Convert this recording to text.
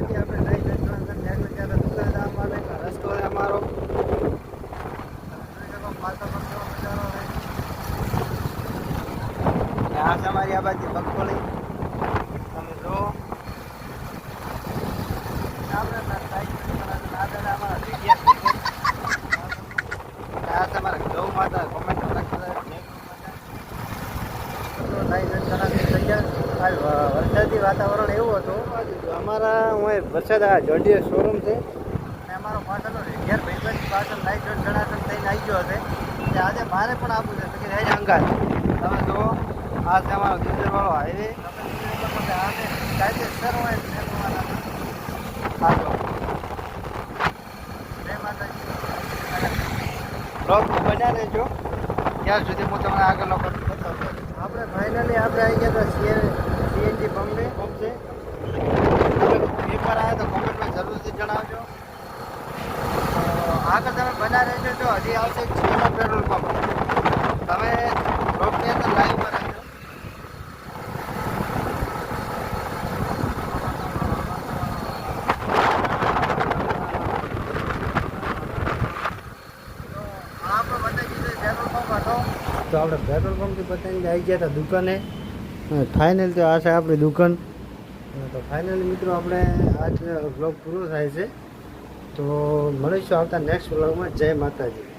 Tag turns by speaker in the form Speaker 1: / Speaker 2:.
Speaker 1: માતાજી. આપણે લઈ જઈશું ત્યારે દુકાન અમારે રસ્તો છે અમારો. આ તમારી આ બાજુ મગફળી તમે જો આ તમારા ગૌ માતા કોમેન્ટ વરસાદી વાતાવરણ એવું હતું. અમારા હું વરસાદ આ જોડિયર શોરૂમ છે અને અમારો પાછળનો રેડિયર ભાઈબંધ પાછળ લાઈટ જણાતન થઈને આવી ગયો હશે. આજે મારે પણ આપવું છે કે રહે અંગાત તમે જુઓ આ છે અમારો ગીરવાળો હાઈવે. આ છે કાયદેસર હોય આગળ જય માતાજી. બ્લોગ બન્યા રહેજો ત્યાં સુધી હું તમને આગળનો બતાવતો. આપણે ફાઇનલી આપણે આવી ગયા હતા સીએનજી પંપે છે. પેપર આવ્યા તો કોમેન્ટમાં જરૂરથી જણાવજો. આગળ તમે બના રહેજો. જો હજી આવશે જીઓનો પેટ્રોલ પંપ. તમે બ્લોગની અંદર લાઈવ પર રહેજો. તો આપણે પેટ્રોલ પંપથી બતાવીને આવી ગયા હતા દુકાને. ફાઇનલ તો આ છે આપણી દુકાન. તો ફાઇનલી મિત્રો આપણે આજ બ્લોગ પૂરો થાય છે. તો મળીશું આવતા નેક્સ્ટ બ્લોગમાં. જય માતાજી.